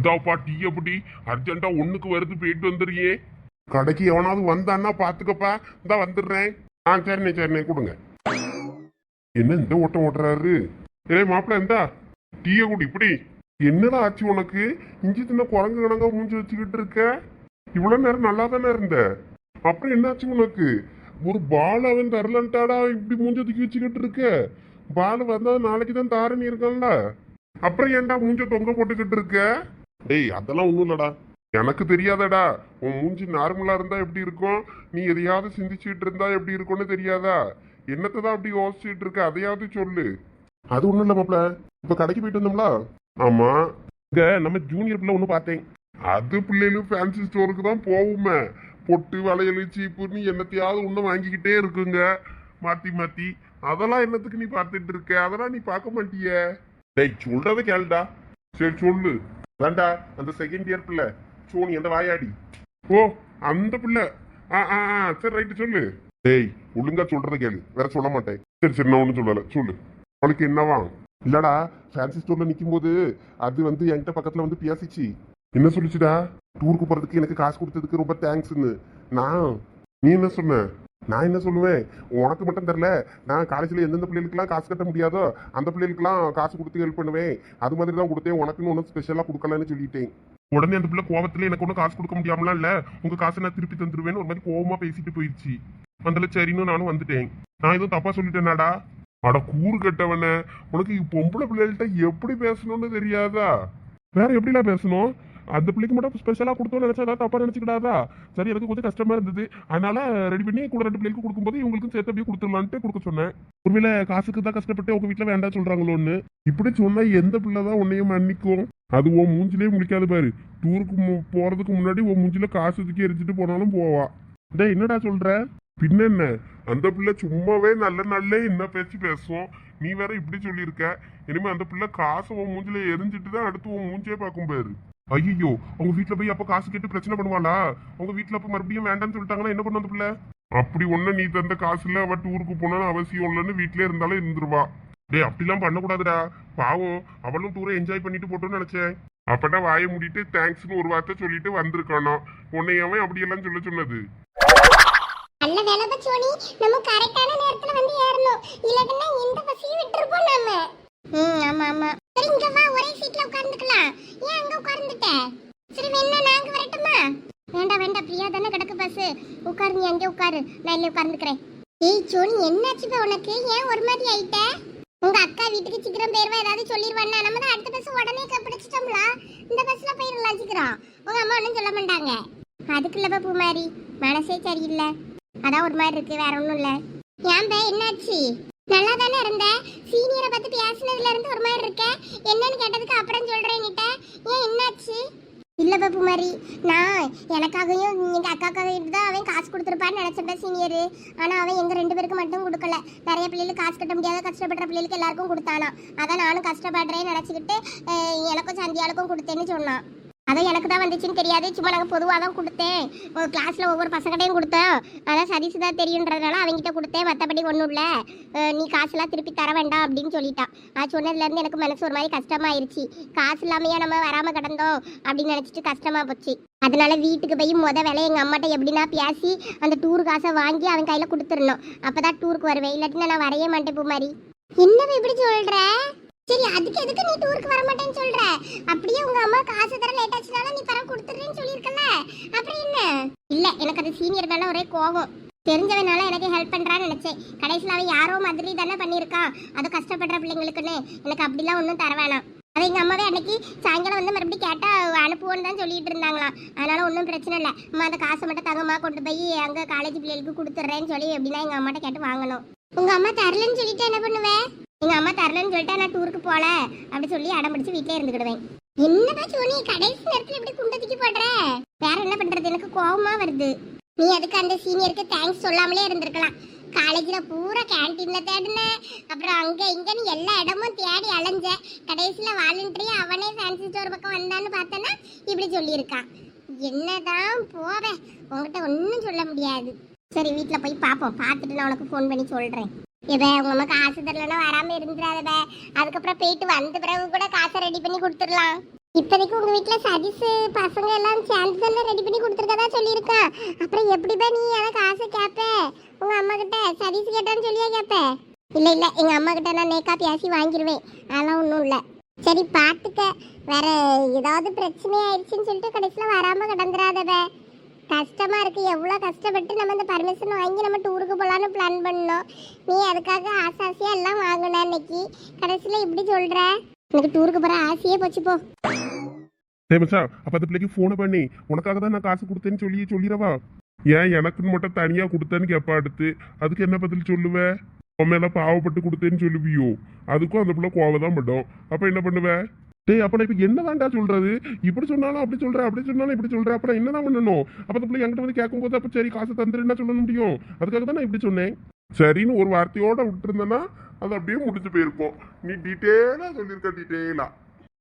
இதாப்பா tea எப்படி அர்ஜென்ட்டா ஒண்ணுக்கு வருது, போயிட்டு வந்துடுறியே. கடைக்கு எவனாவது வந்தான்னா பாத்துக்கப்பா. இந்தா வந்துடுறேன். சரிண்ணே சரிண்ணே கொடுங்க. என்ன இந்த ஓட்டம் ஓட்டுறாரு? ஏய் மாப்பிள்ள இந்தா டீய குடி இப்படி. என்னடா ஆச்சு உனக்கு? இஞ்சி தின்ன குரங்கு கணங்கா மூஞ்சி வச்சுக்கிட்டு இருக்க. இவ்வளவு நேரம் நல்லா தானே இருந்த, அப்புறம் என்னாச்சு உனக்கு? ஒரு பால் அவன் தரலன்ட்டாடா இப்படி மூஞ்ச தூக்கி வச்சுக்கிட்டு இருக்க. பால் வந்தா நாளைக்கு தான் தாரணி இருக்கான்ல, அப்புறம் ஏன்டா மூஞ்ச தொங்க போட்டுக்கிட்டு இருக்க? டேய் அதெல்லாம் ஒண்ணும் இல்லடா. எனக்கு தெரியாதடா, உன் மூஞ்சி நார்மலா இருந்தா எப்படி இருக்கும், நீ எதையாவது சிந்திச்சுட்டு இருந்தா எப்படி இருக்கும்னு தெரியாதா? என்னத்தை தான் அப்படி யோசிச்சுட்டு இருக்க, அதையாவது சொல்லு. அது ஒண்ணும் இல்ல மாப்ள, இப்ப கடைக்கு போயிட்டு வந்தோம்ல. ஆமா, இங்க நம்ம ஜூனியர் பிள்ளை ஒண்ணு பார்த்தேன். அது பிள்ளைகளும் ஃபேன்சி ஸ்டோருக்கு தான் போகுமே. பொட்டு வளையல் சீப்புன்னு என்னத்தையாவது ஒண்ணு வாங்கிக்கிட்டே இருக்குங்க மாத்தி மாத்தி. அதெல்லாம் என்னத்துக்கு நீ பார்த்துட்டு இருக்க? அதெல்லாம் நீ பார்க்க மாட்டிய. டேய் சொல்றத கேளுடா. சரி சொல்லு. வேண்டா அந்த செகண்ட் இயர் பிள்ளை சோனி அந்த வாயாடி. ஓ அந்த பிள்ளை. சரி ரைட்டு சொல்லு. டேய் ஒழுங்கா சொல்றத கேளு, வேற சொல்ல மாட்டேன். சரி சரி நான் ஒன்றும் சொல்லலை, சொல்லு. அவளுக்கு என்னவா? இல்லடா ஃபேன்சி ஸ்டோர்ல நிற்கும் போது அது வந்து என்கிட்ட பக்கத்துல வந்து பேசிச்சு. என்ன சொல்லிச்சுடா? டூருக்கு போறதுக்கு எனக்கு காசு கொடுத்ததுக்கு ரொம்ப தேங்க்ஸ்ன்னு. நீ என்ன சொன்ன? நான் என்ன சொல்லுவேன், உனக்கு மட்டும் தெரியல, நான் காலேஜில் எந்தெந்த பிள்ளைகளுக்குலாம் காசு கட்ட முடியாதோ அந்த பிள்ளைகளுக்குலாம் காசு கொடுத்து ஹெல்ப் பண்ணுவேன். அது மாதிரி தான் கொடுத்தேன், உனக்குன்னு ஒன்றும் ஸ்பெஷலாக கொடுக்கலன்னு சொல்லிட்டேன். உடனே அந்த பிள்ளை கோவத்துல எனக்கு ஒன்றும் காசு கொடுக்க முடியாமலாம் இல்லை, உங்க காசை நான் திருப்பி தந்துருவேன்னு ஒரு மாதிரி கோவமா பேசிட்டு போயிடுச்சு. வந்தால சரின்னு நானும் வந்துட்டேன். நான் எதுவும் தப்பா சொல்லிட்டேனாடா? அட கூறு கட்டவன, உனக்கு பொம்பளை பிள்ளைகள்கிட்ட எப்படி பேசணும்னு தெரியாதா? வேற எப்படிலாம் பேசணும்? அந்த பிள்ளைக்கு மட்டும் ஸ்பெஷலாக கொடுத்தோன்னு நினைச்சா தப்பா நினைச்சுக்கிடாதா? சரி எனக்கு கொஞ்சம் கஷ்டமா இருந்தது, அதனால ரெடி பண்ணி கூட 2 பிள்ளைகளுக்கு கொடுக்கும்போது இவங்களுக்கும் சேர்த்து அப்படியே கொடுத்துடலான்ட்டு கொடுக்க சொன்னேன். ஒருவேளை காசுக்கு தான் கஷ்டப்பட்டு உங்க வீட்டில் வேண்டாம் சொல்றாங்களோன்னு. இப்படி சொன்னா எந்த பிள்ளை தான் உன்னையும் மன்னிக்கும்? அது உன் மூஞ்சிலே முடிக்காது பாரு. டூருக்கு போறதுக்கு முன்னாடி உன் மூஞ்சில காசு தூக்கி எரிச்சிட்டு போனாலும் போவா. டேய் என்னடா சொல்ற? பின்ன என்ன, அந்த பிள்ளை சும்மாவே நல்ல நல்ல என்ன பேச்சு பேசும், நீ வேற இப்படி சொல்லியிருக்க. இனிமே அந்த பிள்ளை காசு உன் மூஞ்சில எரிஞ்சிட்டு தான் அடுத்து உன் மூஞ்சே பார்க்கும் பாரு. ஐயோ அவங்க வீட்டுல போய் அப்ப காசு கேட்டு பிரச்சனை பண்ணுவாளா? அவங்க வீட்டுல அப்ப மறுபடியும் வேண்டாம்னு சொல்லிட்டாங்கன்னா என்ன பண்ணும் அந்த பிள்ளை? அப்படி ஒண்ணு நீ தந்த காசுல அவ டூருக்கு போனாலும் அவசியம் இல்லைன்னு வீட்லயே இருந்தாலும் இருந்துருவா. டேய் அப்படிலாம் பண்ணக்கூடாதுடா, பாவம் அவளும் டூரை என்ஜாய் பண்ணிட்டு போட்டோன்னு நினைச்சேன். அப்படா வாயை மூடிட்டு தேங்க்ஸ்னு ஒரு வார்த்தை சொல்லிட்டு வந்திருக்கானோ. உன்னையவன் அப்படியெல்லாம் சொல்ல சொன்னது. நல்ல வேலை தான் சோனி, நம்ம கரெக்டான நேரத்துல வந்து ஏறணும், இல்லன்னா இந்த பஸ்ஸையும் விட்டுருப்போம் நாம. ஆமா ஆமா. சரி இங்க வா, ஒரே சீட்ல உட்கார்ந்துக்கலாம். ஏன் அங்க உட்கார்ந்துட்ட? சரி வேணா நாங்க வரட்டுமா? வேண்டாம் வேண்டாம், பிரியா தானே கிடக்கு பஸ். உட்காரு, நீ அங்கே உட்காரு, நான் இல்ல உட்கார்ந்துக்கிறேன். ஏய் சோனி என்னாச்சுப்பா உனக்கு? ஏன் ஒரு மாதிரி ஆயிட்ட? உங்க அக்கா வீட்டுக்கு சீக்கிரம் போயிருவா, ஏதாவது சொல்லிடுவானா? நம்ம தான் அடுத்த பஸ் உடனே பிடிச்சிட்டோம்ல, இந்த பஸ்ல போயிடலாம் சீக்கிரம். உங்க அம்மா ஒன்றும் சொல்ல மாட்டாங்க. அதுக்குள்ளப்பா பூமாரி மனசே சரியில்லை, அதான் ஒரு மாதிரி இருக்கு, வேற ஒன்றும் இல்லை. ஏன் பே என்னாச்சு? நல்லா தானே இருந்த, சீனியரை பார்த்து பேசினதுல இருந்து ஒரு மாதிரி இருக்க. என்னன்னு கேட்டதுக்கு அப்புறம் சொல்றேன் கிட்ட. ஏன் என்னாச்சு? இல்ல பாப்பு மாதிரி நான் எனக்காகவும் எங்க அக்காக்காக தான் அவன் காசு கொடுத்துருப்பான்னு நினைச்சப்ப சீனியரு. ஆனா அவன் எங்க 2 பேருக்கு மட்டும் கொடுக்கல, நிறைய பிள்ளைகளுக்கு காசு கட்ட முடியாத கஷ்டப்படுற பிள்ளைகளுக்கு எல்லாருக்கும் கொடுத்தானா. அதான் நானும் கஷ்டப்படுறேன்னு நினைச்சுக்கிட்டு எனக்கும் சந்தியாளுக்கும் கொடுத்தேன்னு சொன்னான். அதான் எனக்கு தான் வந்துச்சுன்னு தெரியாது, சும்மா நாங்கள் பொதுவாக தான் கொடுத்தேன். ஒரு கிளாஸில் ஒவ்வொரு பசங்கள்டையும் கொடுத்தோம். அதான் சதீஷ் தான் தெரியுன்றதுனால அவங்ககிட்ட கொடுத்தேன், மற்றபடி ஒன்றும் இல்லை, நீ காசுலாம் திருப்பி தர வேண்டாம் அப்படின்னு சொல்லிட்டான். அது சொன்னதுலேருந்து எனக்கு மனசு ஒரு மாதிரி கஷ்டமாயிருச்சு. காசு இல்லாமையா நம்ம வராமல் கிடந்தோம் அப்படின்னு நினச்சிட்டு கஷ்டமாக போச்சு. அதனால வீட்டுக்கு போய் வேலை எங்கள் அம்மாட்ட எப்படின்னா பேசி அந்த டூர் காசை வாங்கி அவன் கையில் கொடுத்துடணும். அப்போ தான் டூருக்கு வருவேன், இல்லாட்டினா நான் வரைய மாட்டேன். பூ மாதிரி என்ன இப்படி சொல்கிற? சரி அதுக்கு எதுக்கு நீ டூருக்கு வர மாட்டேன்னு சொல்ற? அப்படியே உங்க அம்மா காசு தர லேட் ஆச்சுனால நீ பரம் கொடுத்துறேன்னு சொல்லியிருக்கல, அப்புறம் என்ன? இல்ல எனக்கு அது சீனியர் மேல ஒரே கோவம். தெரிஞ்சவனால எனக்கு ஹெல்ப் பண்றான்னு நினைச்சேன். கடைசியில் அவன் யாரோ மாதிரி தானே பண்ணியிருக்கான், அது கஷ்டப்படுற பிள்ளைங்களுக்குன்னு. எனக்கு அப்படிலாம் ஒன்றும் தர வேணாம். அது எங்க அம்மாவே அன்னைக்கு சாயங்காலம் வந்து மறுபடியும் கேட்டா அனுப்புவோன்னு தான் சொல்லிட்டு இருந்தாங்களாம். அதனால ஒன்றும் பிரச்சனை இல்லை. அம்மா அந்த காசை மட்டும் தங்கம்மா கொண்டு போய் அங்கே காலேஜ் பிள்ளைகளுக்கு கொடுத்துட்றேன்னு சொல்லி எப்படின்னா எங்க அம்மாட்ட கேட்டு வாங்கணும். உங்க அம்மா தரலன்னு சொல்லிட்டு என்ன பண்ணுவேன்? எங்க அம்மா தரலன்னு சொல்லிட்டா நான் டூருக்கு போல அப்படி சொல்லி அடம் பிடிச்சி வீட்டிலே இருந்துக்கிடுவேன். என்னதான் சோனி கடைசி நேரத்துல இப்படி குண்டத்துக்கு போடுற? வேற என்ன பண்றது, எனக்கு கோவமா வருது. நீ அதுக்கு அந்த சீனியருக்கு தேங்க்ஸ் சொல்லாமலே இருந்திருக்கலாம். காலேஜ்ல பூரா கேன்டீன்ல தேடின, அப்புறம் அங்க இங்கன்னு எல்லா இடமும் தேடி அலைஞ்ச, கடைசியில வாலண்டரி அவனே ஃபேன்சி ஸ்டோர் பக்கம் வந்தான்னு பார்த்தனா இப்படி சொல்லியிருக்கான். என்னதான் போவேன், உங்ககிட்ட ஒன்றும் சொல்ல முடியாது. சரி வீட்டுல போய் பார்ப்போம், பார்த்துட்டு நான் உனக்கு ஃபோன் பண்ணி சொல்றேன். இவ உங்க அம்மா காசு தரலன்னா வராம இருந்துடாதவ, அதுக்கப்புறம் போயிட்டு வந்த பிறகு கூட காசை ரெடி பண்ணி கொடுத்துடலாம். இப்போதைக்கு உங்க வீட்ல சதீஷ் பசங்க எல்லாம் சேர்ந்து தானே ரெடி பண்ணி கொடுத்துருக்கதா சொல்லியிருக்கான். அப்புறம் எப்படிப்பா நீ எனக்கு காசை கேப்ப உங்க அம்மா கிட்ட? சதீஷ் கேட்டான்னு சொல்லியா கேப்ப? இல்ல இல்ல, எங்க அம்மா கிட்ட நான் நேக்கா பேசி வாங்கிடுவேன், அதெல்லாம் ஒன்றும் இல்லை. சரி பார்த்துக்க, வேற ஏதாவது பிரச்சனை ஆயிடுச்சுன்னு சொல்லிட்டு கடைசியில் வராம கிடந்துடாதவ. கஷ்டமா இருக்கு, எவ்வளோ கஷ்டப்பட்டு நம்ம இந்த பர்மிஷன் வாங்கி நம்ம டூருக்கு போகலான்னு பிளான் பண்ணோம். நீ அதுக்காக ஆசையா எல்லாம் வாங்கின இன்னைக்கு கடைசியில் இப்படி சொல்ற. எனக்கு டூருக்கு போகிற ஆசையே போச்சு போ. டேய் மச்சான், அப்ப அந்த பிள்ளைக்கு போனை பண்ணி உனக்காக தான் நான் காசு கொடுத்தேன்னு சொல்லிடவா? ஏன் எனக்குன்னு மட்டும் தனியா கொடுத்தேன்னு கேப்பா. அடுத்து அதுக்கு என்ன பதில் சொல்லுவ? உண்மையில பாவப்பட்டு கொடுத்தேன்னு சொல்லுவியோ? அதுக்கும் அந்த பிள்ளை கோவம் தான் படும். அப்ப என்ன பண்ணுவ? டேய் அப்ப நான் இப்ப என்னதான்டா சொல்றது? இப்படி சொன்னாலும் அப்படி சொல்ற, அப்படி சொன்னாலும் இப்படி சொல்ற, அப்புறம் என்னதான் பண்ணணும்? அப்ப அந்த பிள்ளை என்கிட்ட வந்து கேட்கும்போது அப்ப சரி காசு தந்துருன்னா சொல்ல முடியும். அதுக்காக தான் நான் இப்படி சொன்னேன். சரின்னு ஒரு வார்த்தையோட விட்டுருந்தேன்னா அது அப்படியே முடிஞ்சு போயிருப்போம். நீ டீட்டெயிலா சொல்லியிருக்க, டீட்டெயிலா.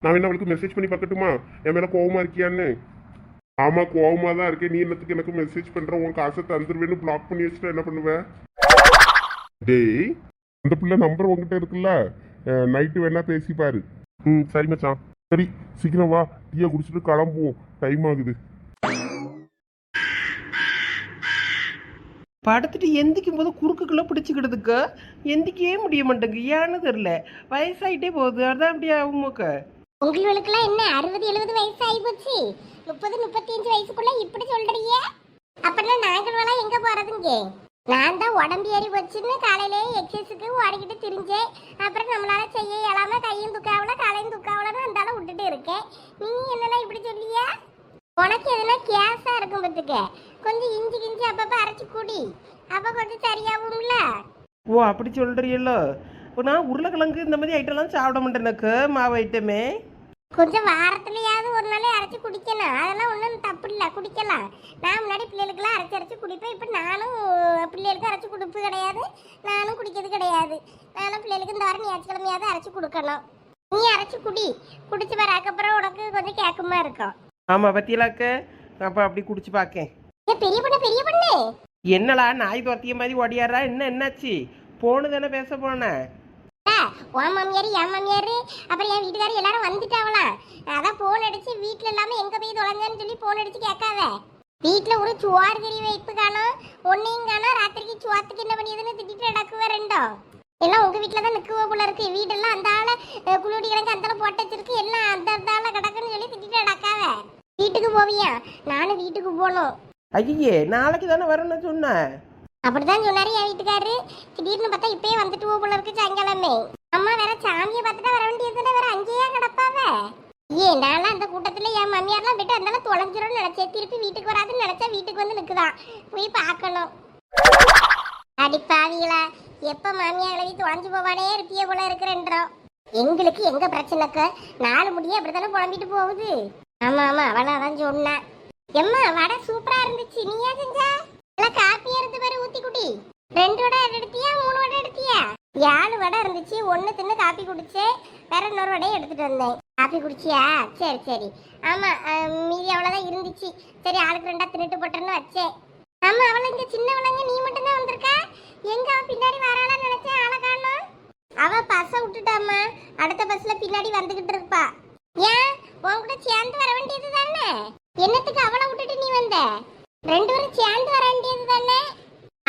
நான் என்ன அவளுக்கு மெசேஜ் பண்ணி பார்க்கட்டுமா என் மேல கோவமா இருக்கியான்னு? ஆமா கோவமா தான் இருக்கேன். நீ என்னத்துக்கு எனக்கு மெசேஜ் பண்ற? உன் காசை தந்துருவேன்னு பிளாக் பண்ணி வச்சுட்டா என்ன பண்ணுவ? டேய் அந்த பிள்ளை நம்பர் உங்ககிட்ட இருக்குல்ல, நைட்டு வேணா பேசி பாரு. சரி மச்சான். சரி சீக்கிரம் வா, டீயை குடிச்சிட்டு கிளம்புவோம், டைம் ஆகுது. படுத்துட்டு எந்திக்கும் போது குறுக்குக்குள்ள பிடிச்சிக்கிடுதுக்கு எந்திக்கவே முடிய மாட்டேங்குது. ஏன்னு தெரியல, வயசாயிட்டே போகுது. அதான் அப்படியே ஆகுமோக்க. உங்களுக்கெல்லாம் என்ன 60-70 வயசு ஆகி போச்சு? 30-35 வயசுக்குள்ள இப்படி சொல்றீங்க? அப்படின்னா நாங்கள்லாம் எங்க போறதுங்க? நான் தான் உடம்பு ஏறி போச்சுன்னு காலையிலேயே எக்ஸசைஸுக்கு ஓடிக்கிட்டு திரிஞ்சேன். அப்புறம் நம்மளால செய்ய இயலாம கையும் துக்காவல காலையும் துக்காவலன்னு அந்தாலும் விட்டுட்டு இருக்கேன். நீ என்னெல்லாம் இப்படி சொல்லியா? உனக்கு எதுனா கேஸா இருக்கும் பத்துக்க, கொஞ்சம் இஞ்சி கிஞ்சி அப்பப்ப அரைச்சி குடி, அப்ப கொஞ்சம் சரியாகும்ல. ஓ அப்படி சொல்றீங்களோ? நான் உருளைக்கிழங்கு இந்த மாதிரி ஐட்டம்லாம் சாப்பிட மாட்டேனுக்கு, மாவு ஐட்டமே. கொஞ்சம் வாரத்துலயாவது ஒரு நாளே அரைச்சி குடிக்கலாம், அதெல்லாம் ஒன்றும் தப்பு இல்லை, குடிக்கலாம். நான் முன்னாடி பிள்ளைகளுக்குலாம் அரைச்சி குடிப்பேன். இப்போ நானும் பிள்ளைகளுக்கு அரைச்சி குடிப்பு கிடையாது, நானும் குடிக்கிறது கிடையாது. நானும் பிள்ளைகளுக்கு இந்த வாரம் ஞாயிற்றுக்கிழமையாவது அரைச்சி கொடுக்கணும். நீ அரைச்சி குடி, குடிச்சு வர அதுக்கப்புறம் உனக்கு கொஞ்சம் கேட்குமா இருக்கும். ஆமா பத்தியலாக்க, அப்ப அப்படி குடிச்சு பார்க்கேன். பெரிய பொண்ணு என்னடா நாய் துரத்திய மாதிரி ஓடியாரா? என்னாச்சு? போனு தானே பேச போனேன். உன் மாமியார் என் மாமியார் அப்புறம் என் வீட்டுக்காரர் எல்லாரும் வந்துட்டாவலாம். அதான் போன் அடிச்சு வீட்டுல இல்லாம எங்க போய் தொலைஞ்சான்னு சொல்லி போன் அடிச்சு கேட்காத. வீட்டுல ஒரு சுவாறு கறி வைப்பு காணும், ஒன்னையும் காணும். ராத்திரிக்கு சுவாத்துக்கு என்ன பண்ணியதுன்னு திட்டிட்டு நடக்குவ ரெண்டும். எல்லாம் உங்க வீட்டுல தான் நிக்குவ போல இருக்கு. வீடெல்லாம் அந்த ஆள குளிடி கிடக்கு அந்த போட்டு வச்சிருக்கு, எல்லாம் அந்த ஆள கிடக்குன்னு சொல்லி திட்டிட்டு நடக்காத. வீட்டுக்கு போவியா? நானும் வீட்டுக்கு போகணும். ஐயே நாளைக்கு தானே வரணும்னு சொன்னேன். அப்படிதான் சொன்னாரு என் வீட்டுக்காரு. திடீர்னு பார்த்தா இப்பயே வந்துட்டு போல இருக்கு சாயங்காலமே. அம்மா வேற சாமியை பார்த்துட்டா வர வேண்டியதுல வேற அங்கேயே கிடப்பாவ. நான்லாம் அந்த கூட்டத்துல என் மாமியார்லாம் போயிட்டு அதனால தொலைஞ்சிரும்னு நினைச்சேன். திருப்பி வீட்டுக்கு வராதுன்னு நினைச்சா வீட்டுக்கு வந்து நிக்குதான், போய் பார்க்கணும். அடிப்பாவீங்களா, எப்ப மாமியார் எழுதி தொலைஞ்சு போவானே இருப்பிய போல இருக்கிறன்றோம். எங்களுக்கு எங்க பிரச்சனைக்கு 4 முடிய அப்படித்தானே புலம்பிட்டு போகுது. ஆமா அவளை அதான் சொன்னேன். எம்மா வடை சூப்பரா இருந்துச்சு, நீயா செஞ்சா? காப்பி எடுத்து பேரு ஊத்தி குடி. 2 வடை எடுத்தியா 3 வடை எடுத்தியா? 7 வடை இருந்துச்சு, 1 தின்னு காப்பி குடிச்சேன், வேற இன்னொரு வடையை எடுத்துட்டு வந்தேன். காப்பி குடிச்சியா? சரி. ஆமா மீதி அவ்வளவுதான் இருந்துச்சு. சரி ஆளுக்கு 2 தின்னுட்டு போட்டேன்னு வச்சேன். ஆமா அவளை இங்க சின்னவளங்க நீ மட்டும் தான் வந்திருக்கா? எங்க அவ பின்னாடி வராளான்னு நினைச்சேன், ஆளை காணோம். அவ பஸ்ஸை விட்டுட்டாமா, அடுத்த பஸ்ல பின்னாடி வந்துகிட்டு இருப்பா. ஏன் உன் கூட சேர்ந்து வர வேண்டியது தானே? என்னத்துக்கு அவளை விட்டுட்டு நீ வந்த? 2 பேரும் சேர்ந்து வர வேண்டியது தானே?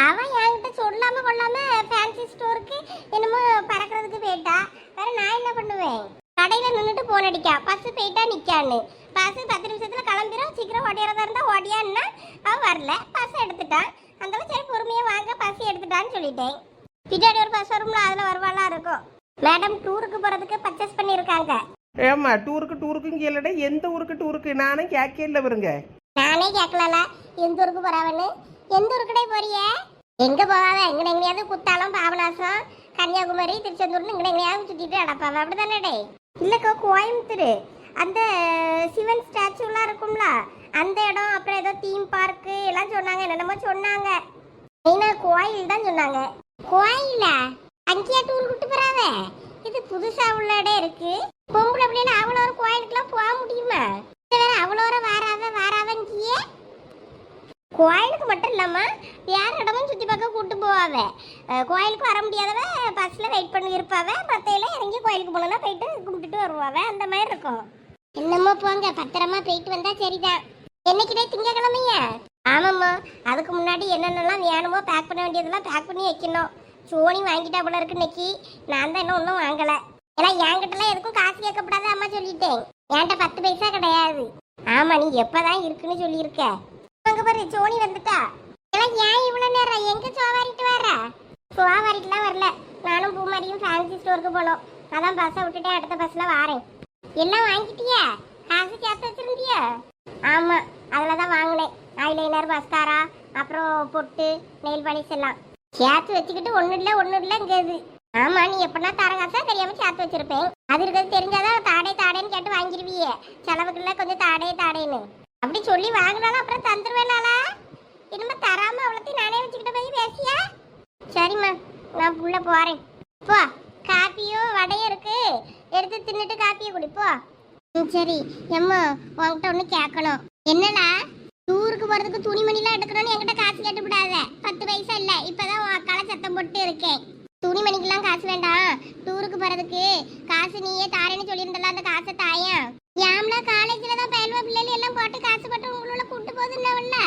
அவன் என்கிட்ட சொல்லாம கொள்ளாம ஃபேன்சி ஸ்டோருக்கு என்னமோ பறக்கிறதுக்கு போயிட்டா. வேற நான் என்ன பண்ணுவேன்? கடையில நின்றுட்டு போன் அடிக்கா, பஸ் போயிட்டா நிக்கான்னு. பஸ் 10 நிமிஷத்துல கிளம்பிடும், சீக்கிரம் ஓடியாரதா இருந்தா ஓடியான்னா அவன் வரல, பஸ் எடுத்துட்டான். அந்த சரி பொறுமையா வாங்க பஸ் எடுத்துட்டான்னு சொல்லிட்டேன். பின்னாடி ஒரு பஸ் வரும்ல, அதுல வருவாளா இருக்கும். மேடம் டூருக்கு போறதுக்கு பர்ச்சேஸ் பண்ணிருக்காங்க. ஏமா டூருக்கும் கேளடா, எந்த ஊருக்கு நானும் கேட்க இல்லை வருங்க. நானே கேட்கல எந்த ஊருக்கு போறாவன்னு. எந்த ஊருக்குடே போறிய? எங்க போவாவ? இங்க எங்கேயாவது குத்தாலம், பாபநாசம், கன்னியாகுமரி, திருச்செந்தூர்னு இங்க எங்கேயாவது சுத்திட்டு அடப்பாவ, அப்படித்தானே? இல்லக்கா கோயம்புத்தூர் அந்த சிவன் ஸ்டாச்சுலாம் இருக்கும்ல அந்த இடம், அப்புறம் ஏதோ தீம் பார்க்கு எல்லாம் சொன்னாங்க, என்னென்னமோ சொன்னாங்க. மெயினா கோயில் தான் சொன்னாங்க. கோயிலா? அங்கேயா டூர் கூட்டு போறாவ? இது புதுசா உள்ள இடம் இருக்கு. பொம்பளை பிள்ளைல அவ்வளோ ஒரு கோயிலுக்குலாம் போக முடியுமா? வேற அவ்வளோ வாராவங்கியே கோயிலுக்கு மட்டும் இல்லாம வேற இடமும் சுத்தி பார்க்க கூட்டு போவாவ. கோயிலுக்கு வர முடியாதவ பஸ்ல வெயிட் பண்ணி இருப்பாவ, மத்தையில இறங்கி கோயிலுக்கு போனா போயிட்டு கும்பிட்டுட்டு வருவாவ. அந்த மாதிரி இருக்கும். என்னமோ போங்க, பத்திரமா போயிட்டு வந்தா சரிதான். என்னைக்குடே திங்கக்கிழமையா? ஆமாம்மா, அதுக்கு முன்னாடி என்னென்னலாம் வேணுமோ பேக் பண்ண வேண்டியதெல்லாம் பேக் பண்ணி வைக்கணும். சோனி வாங்கிட்டா போல இருக்கு இன்னைக்கு. நான் தான் இன்னும் ஒன்றும் வாங்கலை. ஏன்னா என்கிட்டலாம் எதுக்கும் காசு கேட்கக்கூடாது அம்மா சொல்லிட்டேன். என்கிட்ட 10 பைசா கிடையாது. ஆமா, நீ எப்பதான் இருக்குன்னு சொல்லியிருக்க. அங்க பாரு, சோனி வந்துட்டா. எல்லாம் ஏன் இவ்வளவு நேரம் எங்க சோவாரிட்டு வர? சோவாரிட்டுலாம் வரல. நானும் பூமாரியும் ஃபேன்சி ஸ்டோருக்கு போனோம். அதான் பஸ்ஸை விட்டுட்டேன், அடுத்த பஸ்ல வாரேன். எல்லாம் வாங்கிட்டியா? காசு சேர்த்து வச்சிருந்தியா? ஆமா, அதில் தான் வாங்கினேன். ஐலைனர், மஸ்காரா, அப்புறம் பொட்டு, நெயில் பாலிஷ் எல்லாம் சேர்த்து வச்சுக்கிட்டு ஒன்றும் இல்லைங்கிறது. ஆமா, நீ எப்படின்னா தர காசா தெரியாம சேர்த்து வச்சிருப்பேன். அது இருக்கிறது தெரிஞ்சாதான் தாடேன்னு கேட்டு வாங்கிருவியே. செலவுக்குள்ள கொஞ்சம் தாடேன்னு அப்படி சொல்லி வாங்கினாலும் அப்புறம் தந்துருவேனாலா? இனிமே தராம அவ்வளோத்தையும் நானே வச்சுக்கிட்ட போய் பேசியா? சரிம்மா, நான் உள்ள போறேன். போ, காப்பியும் வடையும் இருக்கு, எடுத்து தின்னுட்டு காப்பியை குடிப்போ. சரி எம்மா, உன்கிட்ட ஒன்று கேட்கணும். என்னடா? டூருக்கு போறதுக்கு துணிமணிலாம் எடுக்கணும்னு என்கிட்ட காசு கேட்டு விடாத. 10 பைசா இல்லை, இப்பதான் உன் அக்கால சத்தம் போட்டு இருக்கேன். துணிமணிக்கெல்லாம் காசு வேண்டாம். டூருக்கு போறதுக்கு காசு நீயே தாரேன்னு சொல்லியிருந்தல, அந்த காசை தாயா. ஏம்ல, காலேஜ்ல தான் பயில்வா பிள்ளைகள் எல்லாம் போட்டு காசு போட்டு உங்களோட கூட்டு போகுதுன்னாவல்ல,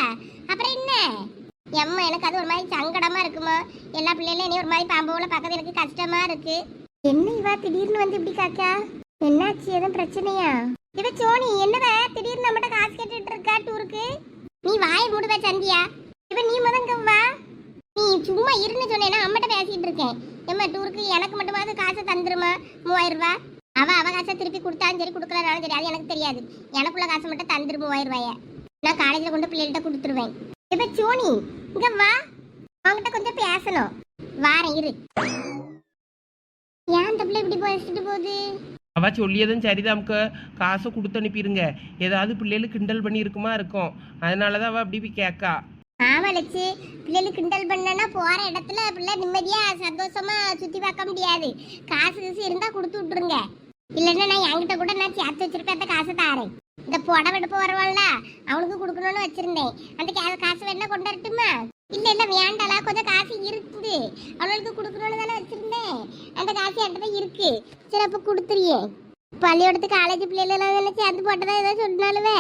அப்புறம் என்ன? எம்மா, எனக்கு அது ஒரு மாதிரி சங்கடமா இருக்குமா. எல்லா பிள்ளைகளும் இனி ஒரு மாதிரி பாம்போல பார்க்கறது எனக்கு கஷ்டமா இருக்கு. என்ன இவா திடீர்னு வந்து இப்படி காக்கா? என்னாச்சு, எதுவும் பிரச்சனையா? இவ சோனி என்னவ திடீர்னு நம்மகிட்ட காசு கேட்டுட்டு இருக்கா டூருக்கு? நீ வாயை மூடுவ சந்தியா. இவ நீ முதங்க வா. நீ சும்மா இருன்னு சொன்னேன்னா அம்மட்ட பேசிட்டு இருக்கேன். எம்மா, டூருக்கு எனக்கு மட்டுமாவது காசை தந்துருமா? 3000 ரூபாய். அவ காசை திருப்பி கொடுத்தாலும் சரி கொடுக்கலனாலும் சரி, அது எனக்கு தெரியாது. எனக்குள்ள காசை மட்டும் தந்துரு 3000 ரூபாய. நான் காலேஜ்ல கொண்டு பிள்ளைகிட்ட கொடுத்துருவேன். இப்ப சோனி இங்க வா, அவங்ககிட்ட கொஞ்சம் பேசணும். வாரேன் இரு. ஏன் அந்த பிள்ளை இப்படி பேசிட்டு போகுது? அவ சொல்லியதும் சரிதாம்க்க. காசை கொடுத்து அனுப்பிடுங்க. ஏதாவது பிள்ளைகளுக்கு கிண்டல் பண்ணி இருக்கும். அதனால தான் அவள் அப்படி போய் கேட்கா. ஆமா லட்சு, பிள்ளைகளுக்கு கிண்டல் பண்ணனா போற இடத்துல பிள்ளை நிம்மதியா சந்தோஷமா சுத்தி பார்க்க முடியாது. காசு இருந்தா கொடுத்து விட்டுருங்க. இல்லைன்னா நான் என்கிட்ட கூட நான் சேர்த்து வச்சிருப்பேன், அந்த காசை தாரேன். இந்த புடவை எடுப்பு வருவான்ல, அவனுக்கு கொடுக்கணும்னு வச்சிருந்தேன். அந்த காசு வேணா கொண்டாடட்டுமா? இல்ல வேண்டாளா, கொஞ்சம் காசு இருக்குது, அவளுக்கு கொடுக்கணும்னு தானே வச்சிருந்தேன். அந்த காசு என்கிட்ட இருக்கு. சரி, அப்ப கொடுத்துறியே. பள்ளியோடத்துக்கு காலேஜ் பிள்ளைகள் நினைச்சு அது போட்டதான் ஏதோ சொன்னாலுவே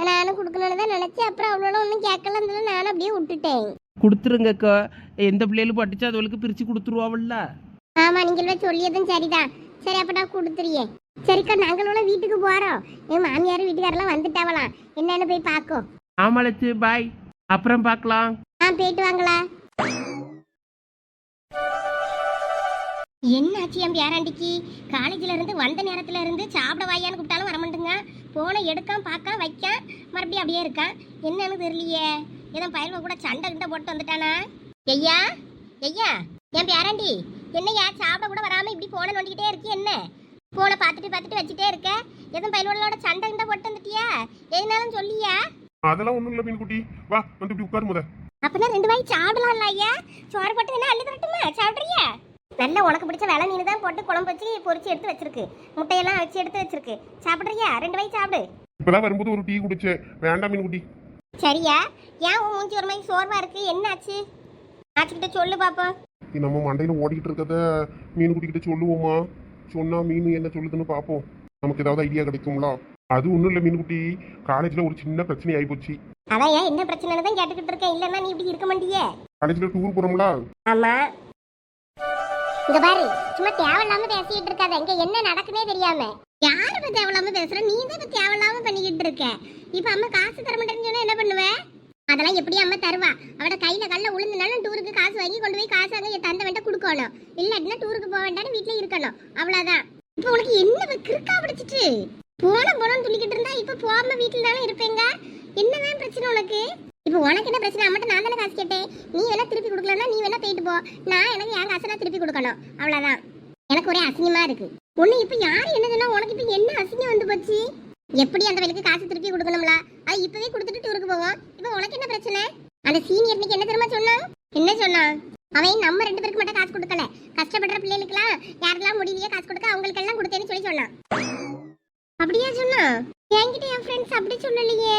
நானும் கொடுக்கணும்னு தான் நினைச்சேன். அப்புறம் அவளோட ஒன்றும் கேட்கலாம், நானும் அப்படியே விட்டுட்டேன். கொடுத்துருங்கக்கா. எந்த பிள்ளைகளும் பட்டுச்சு அதுகளுக்கு பிரிச்சு கொடுத்துருவாவல்ல. ஆமா, நீங்களே சொல்லியதும் சரிதான். சரி, அப்ப நான் கொடுத்துறியே. சரிக்கா, நாங்களோட வீட்டுக்கு போறோம். என் மாமியார் வீட்டுக்காரெல்லாம் வந்துட்டாவலாம், என்னன்னு போய் பார்க்கும். ஆமாலச்சு, பாய், அப்புறம் பார்க்கலாம். போயிட்டு வாங்களா. என்னாச்சு என் பேராண்டிக்கு? காலேஜ்ல இருந்து வந்த நேரத்துல இருந்து சாப்பிட வாயான்னு கூப்பிட்டாலும் வரமாட்டுங்க. போன எடுக்கான் பார்க்கான் வைக்கான், மறுபடியும் அப்படியே இருக்கான். என்னன்னு தெரியலையே. ஏதோ பயல்வ கூட சண்டை கிட்ட போட்டு வந்துட்டானா? ஐயா என் பேராண்டி, என்னையா சாப்பிட கூட வராம இப்படி போன நோண்டிக்கிட்டே இருக்கு? என்ன போன பார்த்துட்டு வச்சுட்டே இருக்க? எதுவும் பயல்வளோட சண்டை கிட்ட போட்டு வந்துட்டியா? எதுனாலும் சொல்லியா? அதெல்லாம் ஒண்ணும் இல்ல மீன்குட்டி, வா வந்து இப்படி உட்காரு முத. அப்பதான் 2 வாய் சாப்பிடலாம்ல ஐயா. சோறு போட்டு என்ன அள்ளி தரட்டுமா? சாப்பிட்றியா? நல்ல உனக்கு பிடிச்ச வெலை மீன் தான் போட்டு குழம்பு வச்சு பொரிச்சு எடுத்து வச்சிருக்கு. முட்டையெல்லாம் வச்சு எடுத்து வச்சிருக்கு. சாப்பிட்றியா? 2 வாய் சாப்பிடு. இப்பதான் வரும்போது ஒரு டீ குடிச்சேன். வேண்டாம் மீன்குட்டி. சரியா? ஏன் உன் மூஞ்சி ஒரு மாதிரி சோர்வா இருக்கு? என்னாச்சு? ஆச்சுக்கிட்ட சொல்லு பாப்போம். நம்ம மண்டையில ஓடிக்கிட்டு இருக்கத மீன்குட்டி கிட்ட சொல்லுவோமா? சொன்னா மீன் என்ன சொல்லுதுன்னு பாப்போம். நமக்கு ஏதாவது ஐடியா கிடைக்குங்களா? அது ஒண்ணும் இல்ல மீன்குட்டி, காலேஜ்ல ஒரு சின்ன பிரச்சனை ஆகி போச்சு. அதான் ஏன் என்ன பிரச்சனைன்னு தான் கேட்டுக்கிட்டு இருக்கேன். இல்லன்னா நீ இப்படி இருக்க மாட்டியே. காலேஜ்ல டூர் போறோம்ல. ஆமா, இங்க பாரு, சும்மா தேவையில்லாம பேசிட்டு இருக்காத. இங்க என்ன நடக்குனே தெரியாம யாரு இப்ப தேவையில்லாம பேசுற? நீ தான் இப்ப தேவையில்லாம பண்ணிக்கிட்டு இருக்க. இப்ப அம்மா காசு தர மாட்டேன்னு சொன்னா என்ன பண்ணுவ? அதெல்லாம் எப்படி அம்மா தருவா? அவட கையில கல்ல உளுந்துனாலும் டூருக்கு காசு வாங்கி கொண்டு போய் காசு அங்க தந்த வேண்ட கொடுக்கணும். இல்லாட்டினா டூருக்கு போக வேண்டாம், வீட்டுல இருக்கணும். அவ்வளவுதான். இப்ப உனக்கு என்ன கிறுக்கா பிடிச்சிட்டு போனோம்னு துணிக்கிட்டு இருந்தா? இப்ப போகாம வீட்டுல தானே இருப்பேங்க. என்னதான் பிரச்சனை உனக்கு? இப்ப உனக்கு என்ன பிரச்சனை? அம்மட்ட நான் தானே காசு கேட்டேன். நீ வேணா திருப்பி கொடுக்கலன்னா நீ வேணா போயிட்டு போ. நான் எனக்கு என் காசை நான் திருப்பி கொடுக்கணும். அவ்வளவுதான். எனக்கு ஒரே அசிங்கமா இருக்கு. ஒண்ணு இப்ப யாரு என்ன சொன்னா உனக்கு இப்ப என்ன அசிங்கம் வந்து போச்சு? எப்படி அந்த வேலைக்கு காசு திருப்பி கொடுக்கணும்ல? அது இப்பவே கொடுத்துட்டு டூருக்கு போவோம். இப்ப உனக்கு என்ன பிரச்சனை? அந்த சீனியர் இன்னைக்கு என்ன தெரியுமா சொன்னா? என்ன சொன்னா? அவன் நம்ம 2 பேருக்கு மட்டும் காசு கொடுக்கல, கஷ்டப்படுற பிள்ளைகளுக்குலாம் யாருக்கெல்லாம் முடியலையே காசு கொடுக்க அவங்களுக்கு எல்லாம் கொடுத்தேன்னு சொல்லி சொன்னான். அப்படியே சொன்னா? என்கிட்ட என் ஃப்ரெண்ட்ஸ் அப்படி சொல்லலையே.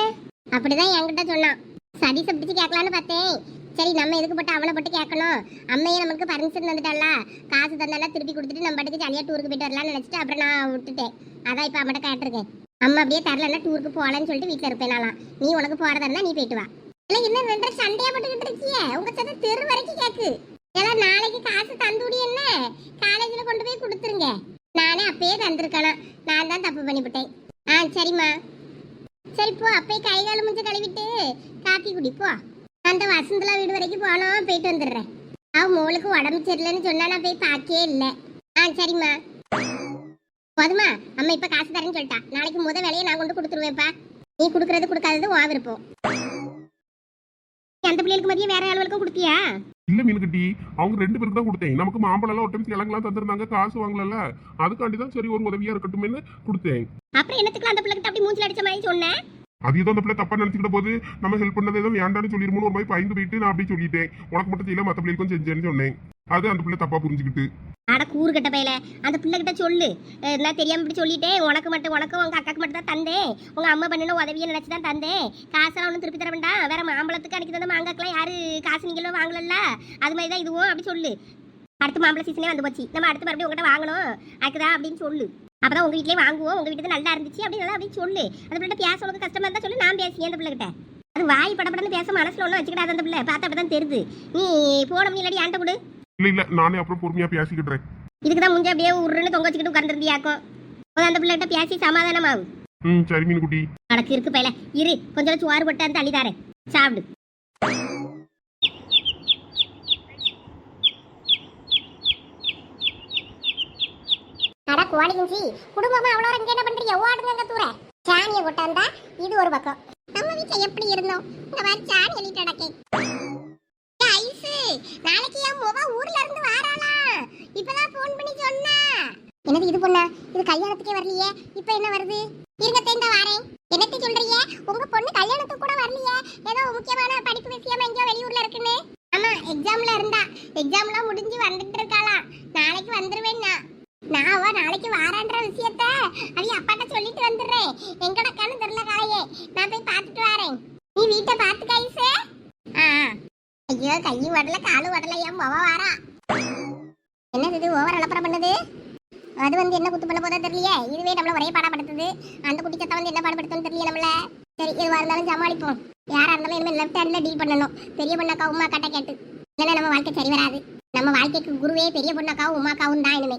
அப்படிதான் என்கிட்ட சொன்னான். சரி பிடிச்சு கேட்கலான்னு பார்த்தேன். சரி, நம்ம எதுக்கு போட்டு அவளை போட்டு கேட்கணும்? அம்மையே நமக்கு பர்மிஷன் வந்துட்டால, காசு தந்தாலாம் திருப்பி கொடுத்துட்டு நம்ம பாட்டுக்கு ஜாலியாக டூருக்கு போயிட்டு வரலாம்னு நினச்சிட்டு அப்புறம் நான் விட்டுட்டேன். அதான் இப்போ அம்மட்ட கேட்டிருக்கேன். அம்மா அப்படியே தரலன்னா டூருக்கு போகலன்னு சொல்லிட்டு வீட்டில் இருப்பேனாலாம். நீ உனக்கு போறதா இருந்தா நீ போயிட்டு வா. இல்லை இன்னும் 2 சண்டையா போட்டுக்கிட்டு இருக்கியே, உங்க சத்த தெரு வரைக்கும் கேக்கு. எல்லாம் நாளைக்கு காசு தந்துடி என்ன காலேஜில் கொண்டு போய் கொடுத்துருங்க. நானே அப்பயே தந்திருக்கணும், நான் தான் தப்பு பண்ணிவிட்டேன். சரிம்மா. சரி போ, அப்பயே கை கால் முடிஞ்சு கழுவிட்டு காப்பி குடிப்போ. அந்த வசந்தலா வீடு வரைக்கும் போனோம், போயிட்டு வந்துடுறேன். அவன் மோளுக்கு உடம்பு சரியில்லைன்னு சொன்னா நான் போய் பார்க்கவே இல்லை. சரிம்மா. போதுமா, அம்மா இப்ப காசு தரேன்னு சொல்லிட்டா. நாளைக்கு முத வேலையை நான் கொண்டு கொடுத்துருவேன்ப்பா. நீ கொடுக்கறது கொடுக்காதது வா விருப்பம். அந்த பிள்ளைகளுக்கு மதியம் வேற ஆளுகளுக்கும் கொடுத்தியா? இல்ல மீனுக்குட்டி, அவங்க 2 பேருக்கு தான் கொடுத்தேன். நமக்கு மாம்பழம் எல்லாம் ஒரு டைம் கிழங்கெல்லாம் தந்திருந்தாங்க, காசு வாங்கல. அதுக்காண்டி தான் சரி ஒரு உதவியா இருக்கட்டும்னு கொடுத்தேன். அப்புறம் என்னத்துக்கு அந்த பிள்ளைகிட்ட அப்படி மூஞ்சில அடிச்ச மாதிரி சொன்னேன்? அது ஏதோ அந்த பிள்ளை தப்பா நினைச்சுக்கிட்ட போது நம்ம ஹெல்ப் பண்ணது ஏதோ வேண்டான்னு சொல்லிருமோன்னு ஒரு மாதிரி பயந்து போயிட்டு நான் அப்படி சொல்லிட்டேன். உனக்கு மட்டும் செய்யல, மற்ற பிள்ளைக்கும் செஞ்சேன்னு சொன்னேன். அது அந்த பிள்ளை தப்பா புரிஞ்சுக்கிட்டு. ஆட கூறு கட்ட பையல, அந்த பிள்ளைகிட்ட சொல்லு, நான் தெரியாம இப்படி சொல்லிட்டேன், உனக்கு மட்டும் உனக்கும் உங்க அக்காக்கு மட்டும் தான் தந்தேன், உங்க அம்மா பண்ணின உதவியை நினைச்சு தான் தந்தேன், காசெல்லாம் ஒன்றும் திருப்பி தர வேண்டாம், வேற மாம்பழத்துக்கு அன்னைக்கு தந்த மாங்காக்கெல்லாம் யாரு காசு நீங்களும் வாங்கலல்ல, அது மாதிரி தான் இதுவும் அப்படி சொல்லு. அடுத்த மாம்பழ சீசனே வந்து போச்சு, நம்ம அடுத்து மறுபடியும் உங்ககிட்ட வாங்கணும் அதுக்குதான் அப்படின்னு சொல்லு. அப்பதான் உங்க வீட்லயே வாங்குவோம், உங்க வீட்டு நல்லா இருந்துச்சு அப்படின்னு அப்படின்னு சொல்லு. அந்த பிள்ளை பேச உனக்கு கஷ்டமா இருந்தா சொல்லு, நான் பேசி அந்த பிள்ளைகிட்ட. அது வாய் படப்படன்னு பேச மனசுல ஒன்றும் வச்சுக்கிட்டாது அந்த பிள்ளை, பார்த்தா அப்பதான் தெரியுது. நீ போட இல்லாடி ஆண்ட கொடு. இல்ல நானே அப்புறம் பொறுமையா பேசிக்கிட்டேன். இதுக்குதான் முஞ்ச அப்படியே உருன்னு தொங்க வச்சுக்கிட்டு உட்காந்துருந்தியாக்கும். அந்த பிள்ளைகிட்ட பேசி சமாதானமாகும். சரி மீனுக்குட்டி. அடக்கு இருக்கு பையல, இரு கொஞ்சம் சோறு போட்டு அந்த அள்ளி தாரேன், சாப்பிடு. அட கோடிஞ்சி குடும்பமா அவ்வளோ இங்க என்ன பண்றீங்க? ஓடுங்க தூர. சாணியை கொட்டாந்தா இது ஒரு பக்கம். நம்ம வீட்டுல எப்படி இருந்தோம், இந்த மாதிரி சாணி எழுதிட்டு அடக்கே. ஐசு, நாளைக்கு என் முக ஊர்ல இருந்து வாராளா, இப்பதான் போன் பண்ணி சொன்னா. என்னது இது பொண்ணா? இது கல்யாணத்துக்கே வரலையே, இப்ப என்ன வருது? இருங்க தேர்ந்த வாரேன். என்னத்தை சொல்றீங்க? உங்க பொண்ணு கல்யாணத்துக்கு கூட வரலையே, ஏதோ முக்கியமான படிப்பு விஷயமா எங்கேயோ வெளியூர்ல இருக்குன்னு. ஆமா, எக்ஸாம்ல இருந்தா, எக்ஸாம்லாம் முடிஞ்சு வந்துட்டு இருக்காளாம். நாளைக்கு வந்துருவேன்னா. நான் நாளைக்கு வாரான்ற விஷயத்த அது அப்பாட்ட சொல்லிட்டு வந்துடுறேன். எங்கடக்கான்னு தெரியல காலையே, நான் போய் பார்த்துட்டு வரேன். நீ வீட்டை பார்த்து கைசு. ஐயோ, கையும் வடல காலும் வடல, என் மவ வாரா. என்னது இது ஓவர் அலப்பறம் பண்ணுது? அது என்ன குத்து பண்ண போதா தெரியலையே, இதுவே நம்மள ஒரே பாடப்படுத்துது. அந்த குட்டி சத்தம் என்ன பாடப்படுத்துன்னு தெரியல நம்மள. சரி, எதுவாக இருந்தாலும் சமாளிப்போம். யாரா இருந்தாலும் இனிமேல் லெஃப்ட் ஹேண்ட்ல டீல் பண்ணணும். பெரிய பொண்ணாக்கா உமாக்காட்ட கேட்டு, இல்லைன்னா நம்ம வாழ்க்கை சரி வராது. நம்ம வாழ்க்கைக்கு குருவே பெரிய பொண்ணாக்காவும் உமாக்காவும் தான் இனிமே.